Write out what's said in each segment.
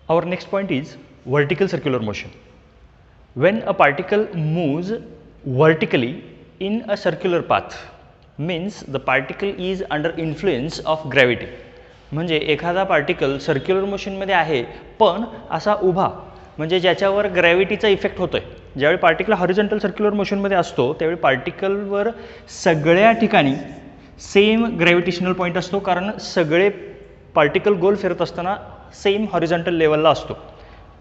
Our next point is vertical circular motion. When a particle moves vertically in a circular path, means the particle is under influence of gravity. म्हणजे एखादा particle circular मोशनमध्ये आहे पण असा उभा, म्हणजे ज्याच्यावर ग्रॅव्हिटीचा effect होतोय. ज्यावेळी पार्टिकल हॉरिझॉन्टल सर्क्युलर मोशनमध्ये असतो त्यावेळी पार्टिकलवर सगळ्या ठिकाणी सेम ग्रॅव्हिटेशनल पॉईंट असतो, कारण सगळे पार्टिकल गोल फिरत असताना सेम हॉरिझॉन्टल लेवलला असतो.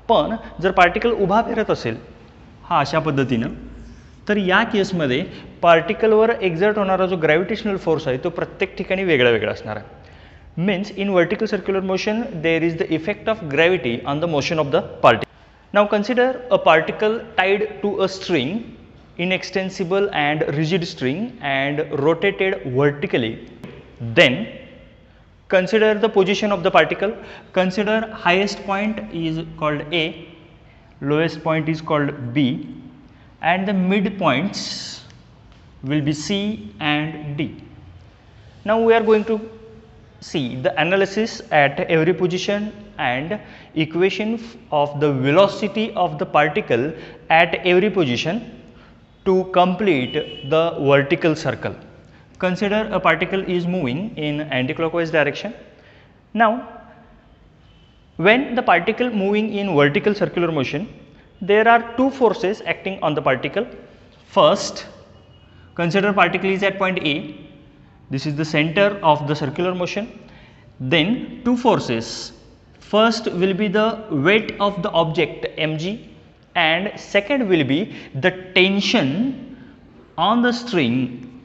पण जर पार्टिकल उभा फिरत असेल हा अशा पद्धतीनं, तर या केसमध्ये पार्टिकलवर एक्झर्ट होणारा जो ग्रॅव्हिटेशनल फोर्स आहे तो प्रत्येक ठिकाणी वेगळा वेगळा असणार आहे. Means in vertical circular motion there is the effect of gravity on the motion of the particle. Now consider a particle tied to a string, inextensible and rigid string, and rotated vertically. Then consider the position of the particle. Consider highest point is called A, lowest point is called B, and the midpoints will be C and D. Now we are going to see the analysis at every position and equation of the velocity of the particle at every position to complete the vertical circle. Consider a particle is moving in anti-clockwise direction. Now when the particle moving in vertical circular motion, there are two forces acting on the particle. First, consider particle is at point A. This is the center of the circular motion. Then two forces. First will be the weight of the object mg, and second will be the tension on the string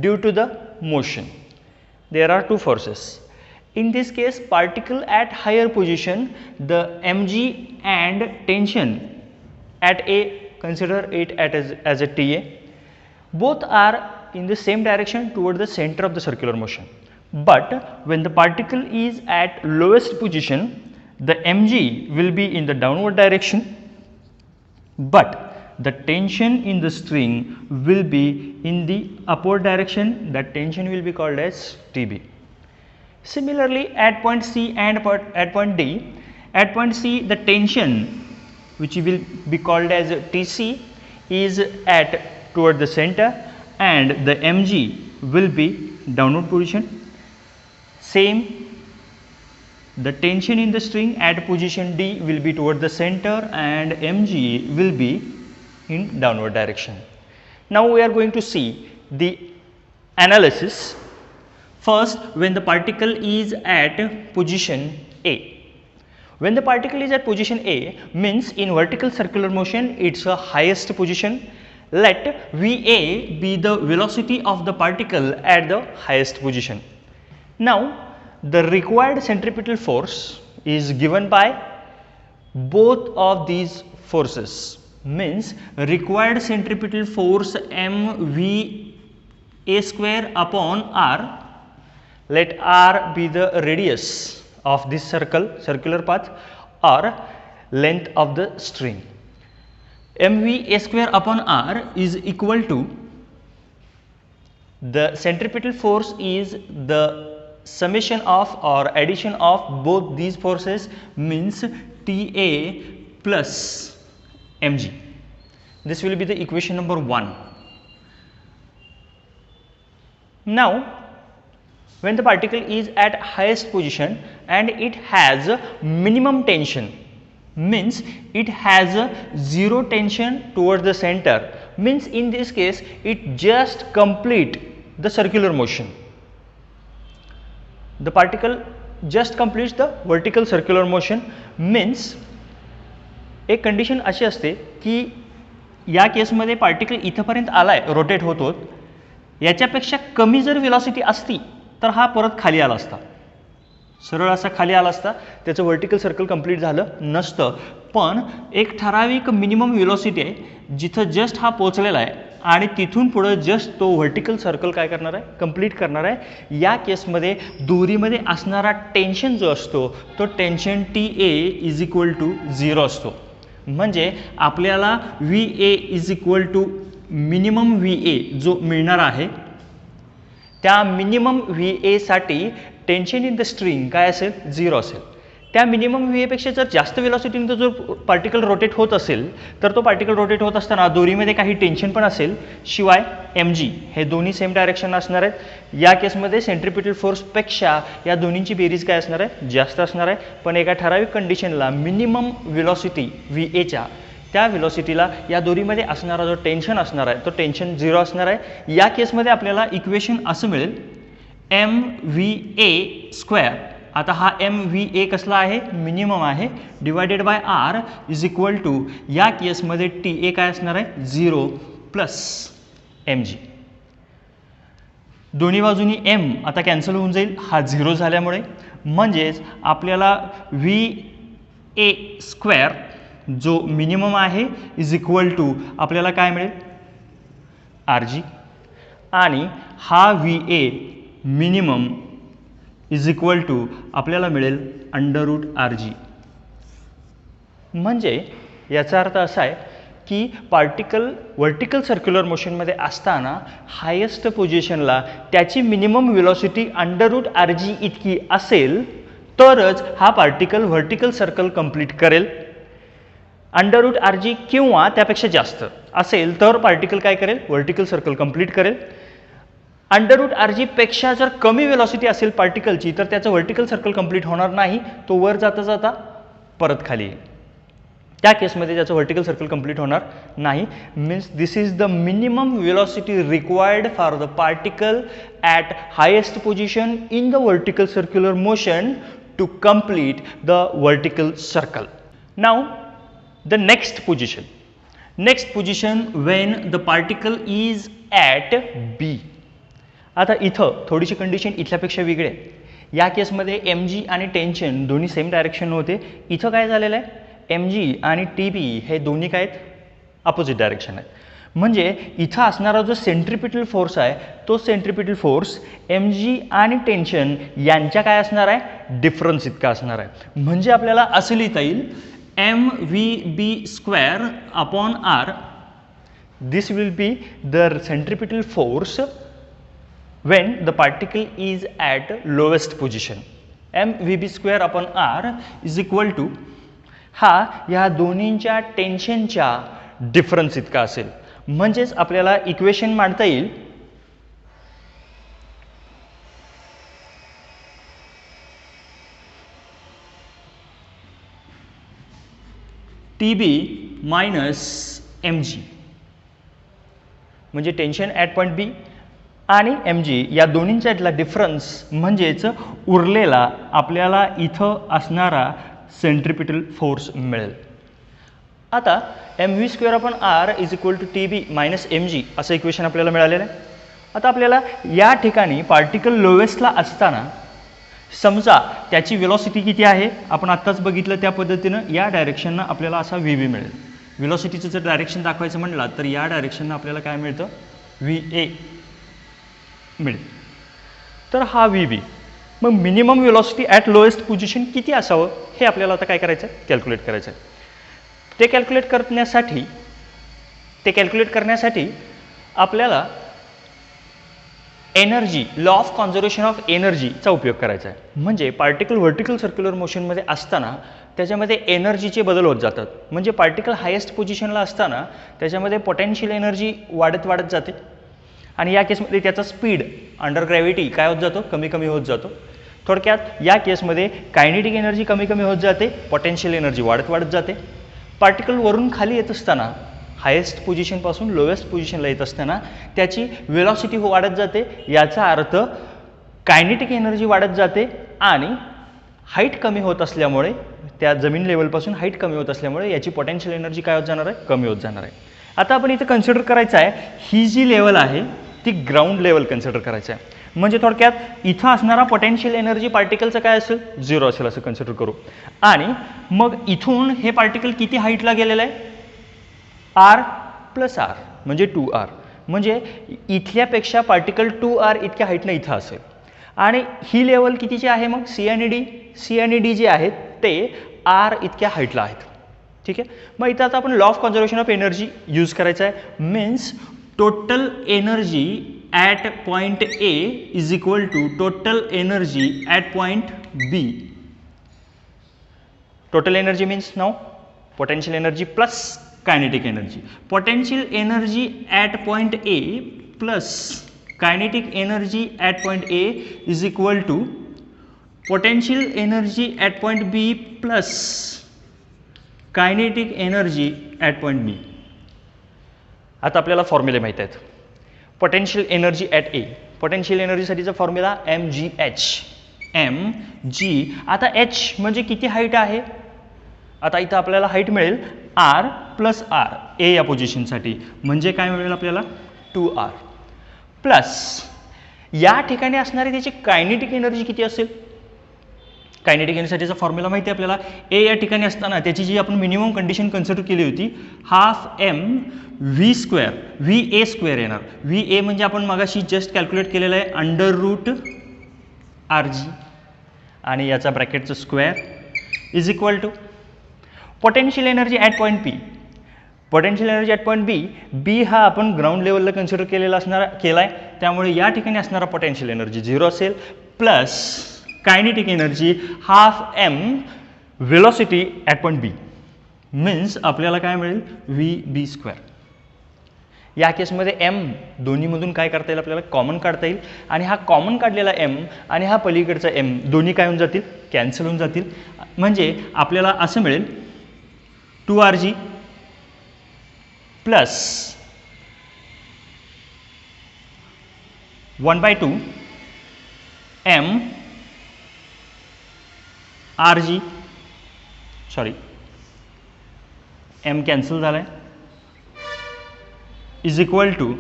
due to the motion. There are two forces. In this case, particle at higher position, the mg and tension at A, consider it as a TA. Both are in the same direction toward the center of the circular motion. But when the particle is at lowest position, the mg will be in the downward direction, but the tension in the string will be in the upward direction. That tension will be called as Tb. Similarly, at point C and at point D, at point C the tension, which will be called as Tc, is at toward the center, and the mg will be downward position. Same, the tension in the string at position D will be toward the center and mg will be in downward direction. Now we are going to see the analysis. First, when the particle is at position A. When the particle is at position A, means in vertical circular motion it's a highest position. Let VA be the velocity of the particle at the highest position. Now the required centripetal force is given by both of these forces. Means required centripetal force mva square upon r. Let r be the radius of this circular path, or length of the string. mv square upon r is equal to, the centripetal force is the summation of or addition of both these forces, means Ta plus mg. This will be the equation number 1. Now when the particle is at highest position and it has minimum tension, means it has a zero tension towards the center, means in this case it just complete the circular motion. The particle just completes the vertical circular motion. means एक condition अशी असते की या केसमध्ये particle इथपर्यंत आलाय, rotate होतो, याच्यापेक्षा कमी जर वेलोसिटी असती तर हा परत खाली आला असता, सरळ असा खाली आला असता, त्याचं वर्टिकल सर्कल कंप्लीट झालं नसतं. पण एक ठराविक मिनिमम वेलोसिटी आहे जिथं जस्ट हा पोहोचलेला आहे आणि तिथून पुढे जस्ट तो वर्टिकल सर्कल काय करणार आहे, कंप्लीट करणार आहे. या केसमध्ये दोरीमध्ये असणारा टेन्शन जो असतो तो tension TA is equal to 0 असतो. म्हणजे आपल्याला VA is equal to minimum VA जो मिळणार आहे, त्या मिनिमम VA साठी टेन्शन इन द स्ट्रिंग काय असेल, 0 असेल. त्या मिनिमम व्ही एपेक्षा जर जास्त वेलॉसिटीने तो जो पार्टिकल रोटेट होत असेल तर तो पार्टिकल रोटेट होत असताना दोरीमध्ये काही टेन्शन पण असेल, शिवाय एम जी हे दोन्ही सेम डायरेक्शन असणार आहेत. या केसमध्ये सेंट्रिपिटल फोर्सपेक्षा या दोन्हींची बेरीज काय असणार आहे, जास्त असणार आहे. पण एका ठराविक कंडिशनला मिनिमम वेलॉसिटी व्ही एच्या त्या वेलॉसिटीला या दोरीमध्ये असणारा जो टेन्शन असणार आहे तो टेन्शन 0 असणार आहे. या केसमध्ये आपल्याला इक्वेशन असं मिळेल एम व्ही ए स्क्वेअर. आता हा एम व्ही ए कसला आहे, मिनिमम आहे, divided by R is equal to या केसमध्ये टी ए काय असणार आहे, 0 प्लस एम जी. दोन्ही बाजूनी एम आता कॅन्सल होऊन जाईल हा 0 झाल्यामुळे. म्हणजेच आपल्याला व्ही ए स्क्वेअर जो मिनिमम आहे इज इक्वल टू आपल्याला काय मिळेल, आर जी. आणि हा V A minimum is equal to आपल्याला मिळेल अंडर रूट आर जी. म्हणजे याचा अर्थ असा आहे की पार्टिकल वर्टिकल सर्क्युलर मोशनमध्ये असताना हायेस्ट पोझिशनला त्याची minimum velocity under root R G इतकी असेल तरच हा पार्टिकल व्हर्टिकल सर्कल कंप्लीट करेल. अंडर रूट आर जी किंवा त्यापेक्षा जास्त असेल तर पार्टिकल काय करेल, व्हर्टिकल सर्कल कंप्लीट करेल. अंडर रूट आर जी पेक्षा जर कमी वेलॉसिटी असेल पार्टिकलची तर त्याचं व्हर्टिकल सर्कल कंप्लीट होणार नाही, तो वर जाता जाता परत खाली येईल. त्या केसमध्ये त्याचं व्हर्टिकल सर्कल कंप्लीट होणार नाही. Means this is the minimum velocity required for the particle at highest position in the vertical circular motion to complete the vertical circle. Now the next position when the particle is at B. आता इथं थोडीशी condition इथल्यापेक्षा वेगळी आहे. या केसमध्ये M G आणि tension दोन्ही same direction होते. इथं काय झालेलं आहे, एम जी आणि टी बी हे दोन्ही काय आहेत, अपोजिट डायरेक्शन आहेत. म्हणजे इथं असणारा जो सेंट्रिपिटल फोर्स आहे तो सेंट्रिपिटल फोर्स एम जी आणि टेन्शन यांच्या काय असणार आहे, डिफरन्स इतका असणार आहे. म्हणजे आपल्याला असं लिहिता येईल M V B square upon R. This will be the centripetal force when the particle is at lowest position. mvb square upon r is equal to हा या दोन्हींच्या टेन्शनच्या डिफरन्स इतका असेल. म्हणजेच आपल्याला इक्वेशन मांडता येईल टीबी मायनस एम जी. म्हणजे टेन्शन ॲट पॉईंट बी आणि एम जी या दोन्हींच्यातला डिफरन्स म्हणजेच उरलेला आपल्याला इथं असणारा सेंट्रिपिटल फोर्स मिळेल. आता M V square upon R is equal to T B minus M G असं इक्वेशन आपल्याला मिळालेलं आहे. आता आपल्याला या ठिकाणी पार्टिकल लोवेस्टला असताना समजा त्याची वेलॉसिटी किती आहे आपण आत्ताच बघितलं त्या पद्धतीनं या डायरेक्शननं आपल्याला असा व्ही बी मिळेल. वेलॉसिटीचं जर डायरेक्शन दाखवायचं म्हटलं तर या डायरेक्शननं आपल्याला काय मिळतं, व्ही ए मिळेल. तर हा व्ही बी. मग minimum velocity at lowest position किती असावं हे आपल्याला आता काय करायचं आहे, कॅल्क्युलेट करायचं आहे. ते कॅल्क्युलेट करण्यासाठी आपल्याला energy law of conservation of एनर्जीचा उपयोग करायचा आहे. म्हणजे पार्टिकल व्हर्टिकल सर्क्युलर मोशनमध्ये असताना त्याच्यामध्ये एनर्जीचे बदल होत जातात. म्हणजे पार्टिकल हायेस्ट पोझिशनला असताना त्याच्यामध्ये पोटेन्शियल एनर्जी वाढत जाते आणि या केसमध्ये त्याचा स्पीड अंडर ग्रॅव्हिटी काय होत जातो, कमी कमी होत जातो. थोडक्यात या केसमध्ये कायनेटिक एनर्जी कमी कमी होत जाते, पोटेन्शियल एनर्जी वाढत जाते. पार्टिकल वरून खाली येत असताना हायेस्ट पोझिशनपासून लोएस्ट पोझिशनला येत असताना त्याची वेलॉसिटी वाढत जाते. याचा अर्थ कायनेटिक एनर्जी वाढत जाते आणि हाईट कमी होत असल्यामुळे त्या जमीन लेवलपासून हाईट कमी होत असल्यामुळे याची पोटेन्शियल एनर्जी काय होत जाणार आहे, कमी होत जाणार आहे. आता आपण इथं कन्सिडर करायचं आहे ही जी लेवल आहे ती ग्राउंड लेवल कन्सिडर करायचं आहे. म्हणजे थोडक्यात इथं असणारा पोटेन्शियल एनर्जी पार्टिकलचं काय असेल, 0 असेल असं कन्सिडर करू. आणि मग इथून हे पार्टिकल किती हाईटला गेलेलं आहे, आर प्लस आर म्हणजे 2r. म्हणजे इथल्यापेक्षा पार्टिकल 2r इतक्या हाईटनं इथं असेल. आणि ही लेवल कितीची आहे मग, सी आणि डी जे आहेत ते आर इतक्या हाईटला आहेत. ठीक आहे. मग इथं आता आपण law of conservation of energy use करायचा आहे. Means total energy at point A is equal to total energy at point B Total energy means now potential energy plus kinetic energy. Potential energy at point A plus kinetic energy at point A is equal to potential energy at point B plus kinetic energy at point B. आता आपल्याला फॉर्म्युले माहित आहेत. Potential energy at A, potential एनर्जीसाठीचा formula mgh. mg, आता h म्हणजे किती height आहे. आता इथं आपल्याला हाईट मिळेल r प्लस r ए या पोझिशनसाठी, म्हणजे काय मिळेल आपल्याला 2r प्लस या ठिकाणी असणारी त्याची कायनेटिक एनर्जी किती असेल. कायनेटिक एनर्जीसाठीचा फॉर्म्युला माहिती आहे आपल्याला. ए या ठिकाणी असताना त्याची जी आपण मिनिमम कंडिशन कन्सिडर केली होती half M V square, V A square येणार. व्ही ए म्हणजे आपण मगाशी जस्ट कॅल्क्युलेट केलेलं आहे अंडर रूट आर जी आणि याचा ब्रॅकेटचं square is equal to potential energy at point P. Potential energy at point B, B हा आपण ग्राउंड लेवलला कन्सिडर केला आहे, त्यामुळे या ठिकाणी असणारा पोटेन्शियल एनर्जी 0 असेल plus kinetic energy half M velocity at point B means आपल्याला काय मिळेल व्ही बी स्क्वेअर. या केसमध्ये एम दोन्हीमधून काय करता येईल आपल्याला कॉमन काढता येईल आणि हा कॉमन काढलेला एम आणि हा पलीकडचा एम दोन्ही काय होऊन जातील कॅन्सल होऊन जातील. म्हणजे आपल्याला असं मिळेल 2rg plus 1/2 m rg, sorry m cancel झाला आहे, is equal to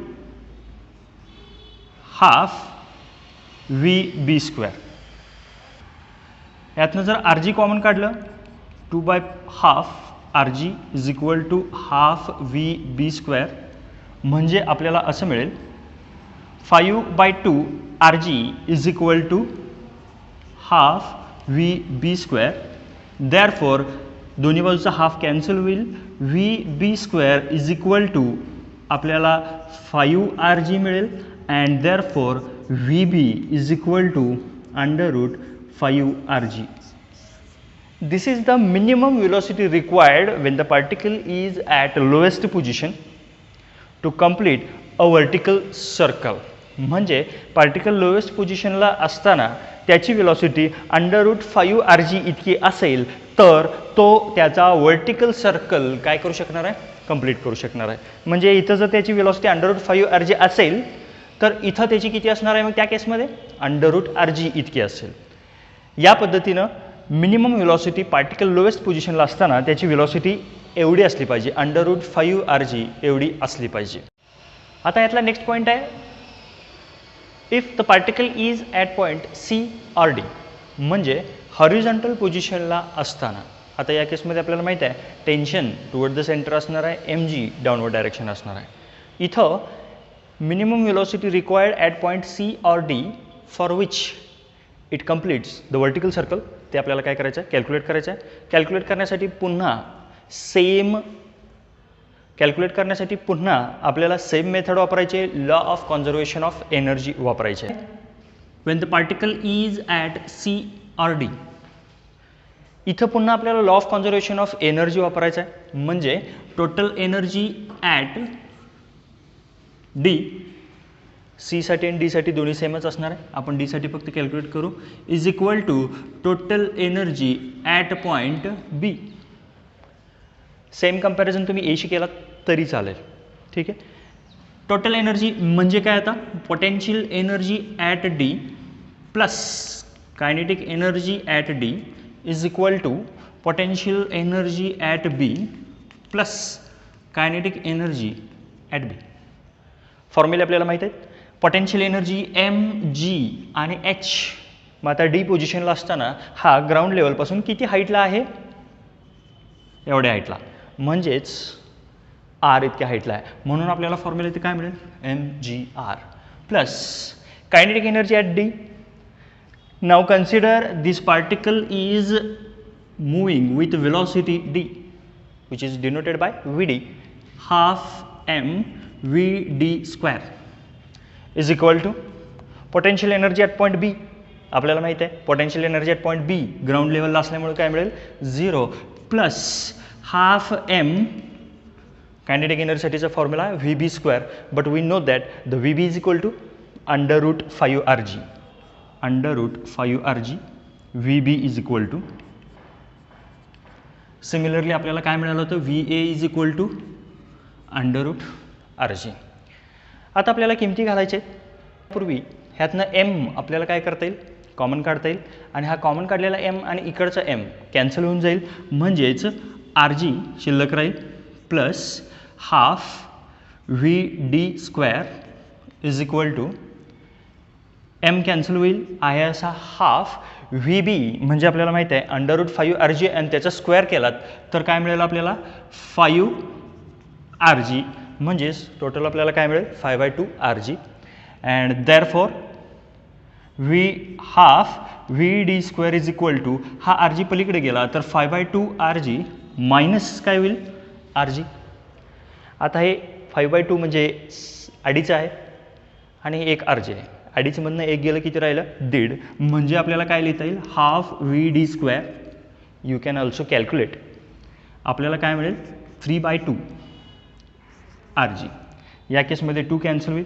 half V B square. यातनं जर rg कॉमन काढलं 2/2 rg is equal to half V B square, म्हणजे आपल्याला असं मिळेल 5/2 rg is equal to half V B square. Therefore दोन्ही बाजूचा हाफ कॅन्सल होईल. V B square is equal to आपल्याला 5rg मिळेल and therefore V B is equal to under route 5rg. This is the minimum velocity required when the particle is at lowest position to complete a vertical circle. म्हणजे particle lowest पोझिशनला असताना त्याची velocity under route 5rg इतकी असेल तर तो त्याचा vertical circle काय करू शकणार आहे कंप्लीट करू शकणार आहे. म्हणजे इथं जर त्याची वेलॉसिटी अंडर रूट 5rg असेल तर इथं त्याची किती असणार आहे मग त्या केसमध्ये अंडर रूट rg इतकी असेल. या पद्धतीनं मिनिमम वेलॉसिटी पार्टिकल लोएस्ट पोझिशनला असताना त्याची वेलॉसिटी एवढी असली पाहिजे अंडर रूट 5rg एवढी असली पाहिजे. आता यातला नेक्स्ट पॉईंट आहे if the particle is at point C or D, म्हणजे हॉरिझॉन्टल पोझिशनला असताना. आता या केसमध्ये आपल्याला माहिती आहे टेन्शन टुवर्ड द सेंटर असणार आहे, mg डाऊनवर्ड डायरेक्शन असणार आहे. इथं minimum velocity required at point C or D for which it completes the vertical circle, ते आपल्याला काय करायचं आहे कॅल्क्युलेट करायचं आहे. कॅल्क्युलेट करण्यासाठी पुन्हा आपल्याला सेम मेथड वापरायची आहे, law of conservation of energy वापरायचे आहे. When the particle is at C or D, इथं पुन्हा आपल्याला law of conservation of energy वापरायचं आहे. म्हणजे total energy at D, C साठी आणि डी साठी दोन्ही सेमच असणार आहे, आपण डी साठी फक्त कॅल्क्युलेट करू, is equal to total energy at point B. Same comparison तुम्ही एशी केला तरी चालेल, ठीक आहे. टोटल एनर्जी म्हणजे काय आता potential energy at D plus kinetic energy at D is equal to potential energy at B plus kinetic energy at B. फॉर्म्युले आपल्याला माहीत आहेत. पोटेन्शियल एनर्जी mg आणि h, मग आता डी पोझिशनला असताना हा ग्राउंड लेवलपासून किती हाईटला आहे एवढ्या हाईटला, म्हणजेच r इतक्या हाईटला आहे. म्हणून आपल्याला फॉर्म्युला इथे काय मिळेल mgr plus kinetic energy at D. Now consider this particle is moving with velocity d which is denoted by vd, half m vd square is equal to potential energy at point B. आपल्याला माहित आहे potential energy at point B ground लेवलला असल्यामुळे काय मिळेल 0 plus half M kinetic एनर्जीसाठीचा formula VB², but we know that the VB is equal to √5RG √5RG VB is equal to similarly आपल्याला काय मिळालं होतं VA is equal to √RG. आता आपल्याला किमती घालायचे पूर्वी ह्यातनं m आपल्याला काय करता येईल कॉमन काढता येईल आणि हा कॉमन काढलेला m आणि इकडचा m कॅन्सल होऊन जाईल म्हणजेच RG शिल्लक राहील plus half VD² is equal to m cancel होईल आहे असा हाफ VB म्हणजे आपल्याला माहित आहे √5RG आणि त्याचा स्क्वेअर केलात तर काय मिळेल आपल्याला 5RG म्हणजेच टोटल आपल्याला काय मिळेल 5/2RG and therefore half VD² is equal to हा RG पलीकडे गेला तर 5/2RG मायनस काय होईल RG. आता हे 5/2 म्हणजे अडीच आहे आणि एक RG आहे. अडीचमधनं एक गेलं किती राहिलं 1.5 म्हणजे आपल्याला काय लिहिता येईल half VD². You can also calculate आपल्याला काय मिळेल 3/2 RG. या केसमध्ये 2 कॅन्सल होईल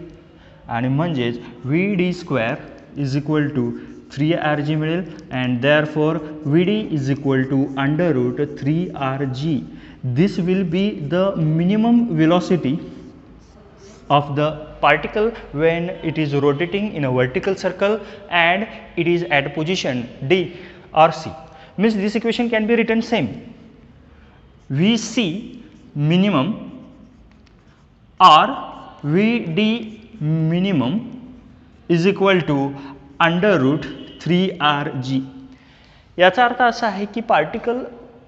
आणि म्हणजेच VD² is equal to 3RG मिळेल and therefore VD is equal to √3RG. This will be the minimum velocity of the particle when it is rotating in a vertical circle and it is at position D or C. Means this equation can be written same. VC minimum or VD minimum is equal to √3RG. याचा अर्थ असा आहे की particle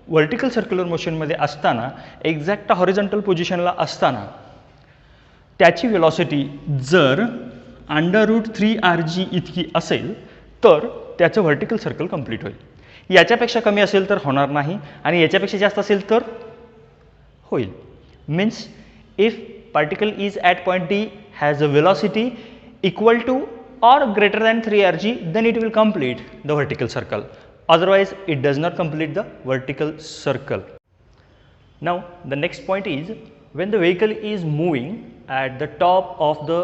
vertical circular मोशनमध्ये असताना exact horizontal पोझिशनला असताना त्याची velocity जर √3RG इतकी असेल तर त्याचं व्हर्टिकल सर्कल कंप्लीट होईल. याच्यापेक्षा कमी असेल तर होणार नाही आणि याच्यापेक्षा जास्त असेल तर होईल. Means if particle is at point D has a velocity equal to or greater than 3RG then it will complete the vertical circle, otherwise it does not complete the vertical circle. Now the next point is when the vehicle is moving at the top of the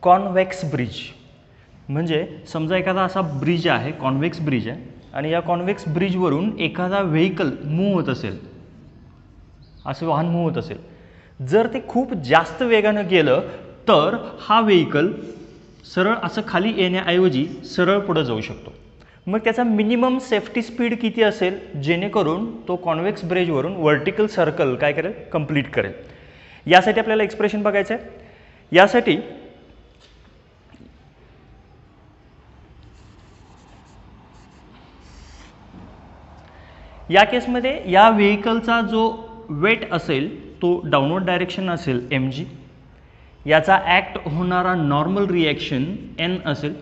convex bridge. म्हणजे समजा एखादा असा bridge आहे convex bridge आहे आणि या convex ब्रिजवरून एखादा vehicle move होत असेल असं वाहन मूव्ह होत असेल जर ते खूप जास्त वेगानं गेलं तर हा व्हेकल सरळ असं खाली येण्याऐवजी सरळ पुढे जाऊ शकतो. मग त्याचा मिनिमम सेफ्टी स्पीड किती असेल जेणेकरून तो कॉन्वेक्स ब्रिजवरून वर्टिकल सर्कल काय करेल कंप्लीट करेल. यासाठी आपल्याला एक्सप्रेशन बघायचं आहे. यासाठी या केसमध्ये या व्हेकलचा जो वेट असेल तो डाऊनवर्ड डायरेक्शन असेल mg. याचा ॲक्ट होणारा नॉर्मल रिॲक्शन n असेल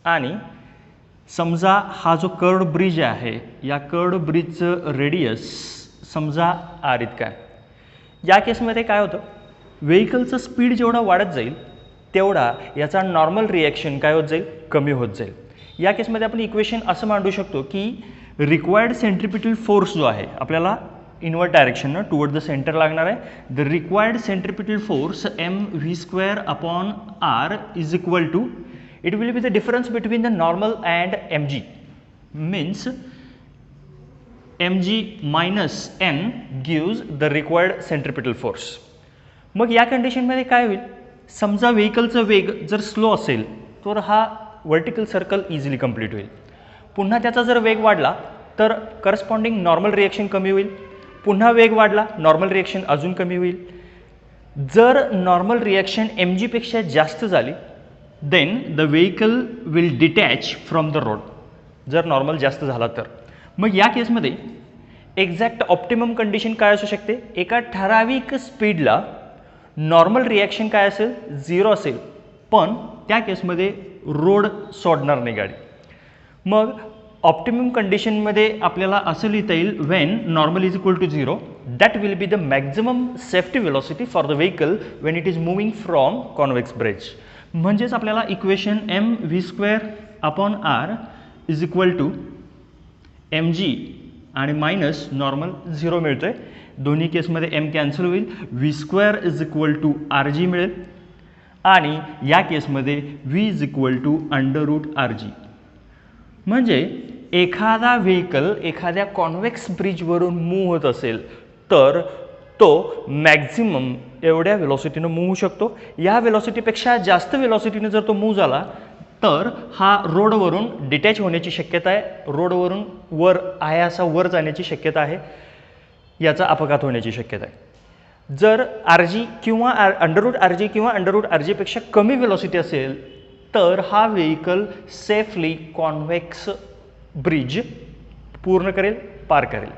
आणि समजा हा जो कर्ड ब्रिज आहे या कर्ड ब्रिजचं रेडियस समजा r इतका आहे. या केसमध्ये काय होतं व्हेकलचं स्पीड जेवढा वाढत जाईल तेवढा याचा नॉर्मल रिॲक्शन काय होत जाईल कमी होत जाईल. या केसमध्ये आपण इक्वेशन असं मांडू शकतो की रिक्वायर्ड सेंट्रिपिटल फोर्स जो आहे आपल्याला invert direction toward the centre लागणार आहे. The required centripetal force mv² upon r is equal to it will be the difference between the normal and mg. Means mg minus n gives the required centripetal force. मग या कंडिशनमध्ये काय होईल समजा व्हेकलचा वेग जर स्लो असेल तर हा वर्टिकल सर्कल इझिली कंप्लीट होईल. पुन्हा त्याचा जर वेग वाढला तर करस्पॉन्डिंग नॉर्मल रिॲक्शन कमी होईल. पुन्हा वेग वाढला नॉर्मल रिॲक्शन अजून कमी होईल. जर नॉर्मल रिॲक्शन mg पेक्षा जास्त झाली then the vehicle will detach from the road. जर नॉर्मल जास्त झाला तर मग या केसमध्ये एक्झॅक्ट ऑप्टिमम कंडिशन काय असू शकते एका ठराविक स्पीडला नॉर्मल रिॲक्शन काय असेल 0 असेल पण त्या केसमध्ये रोड सोडणार नाही गाडी. मग ऑप्टिमम कंडिशनमध्ये आपल्याला असं लिहिता येईल when normal is equal to 0 that will be the maximum safety velocity for the vehicle when it is moving from convex bridge. म्हणजेच आपल्याला equation mv² upon R is equal to M G आणि minus normal 0 मिळतो आहे. दोन्ही केसमध्ये M cancel होईल. V square is equal to R G मिळेल आणि या केसमध्ये V is equal to under root R G. म्हणजे एखादा व्हेकल एखाद्या कॉन्व्हेक्स ब्रिजवरून मूव्ह होत असेल तर तो मॅक्झिमम एवढ्या वेलॉसिटीनं मूव्ह होऊ शकतो. या वेलॉसिटीपेक्षा जास्त वेलॉसिटीनं जर तो मूव्ह झाला तर हा रोडवरून डिटॅच होण्याची शक्यता आहे. रोडवरून वर आहे असा वर जाण्याची शक्यता आहे. याचा अपघात होण्याची शक्यता आहे. जर आर जी किंवा अंडररूट आर जी किंवा अंडररूट आर जीपेक्षा कमी वेलॉसिटी असेल तर हा व्हेकल सेफली कॉन्व्हेक्स ब्रिज पूर्ण करेल, पार करेल.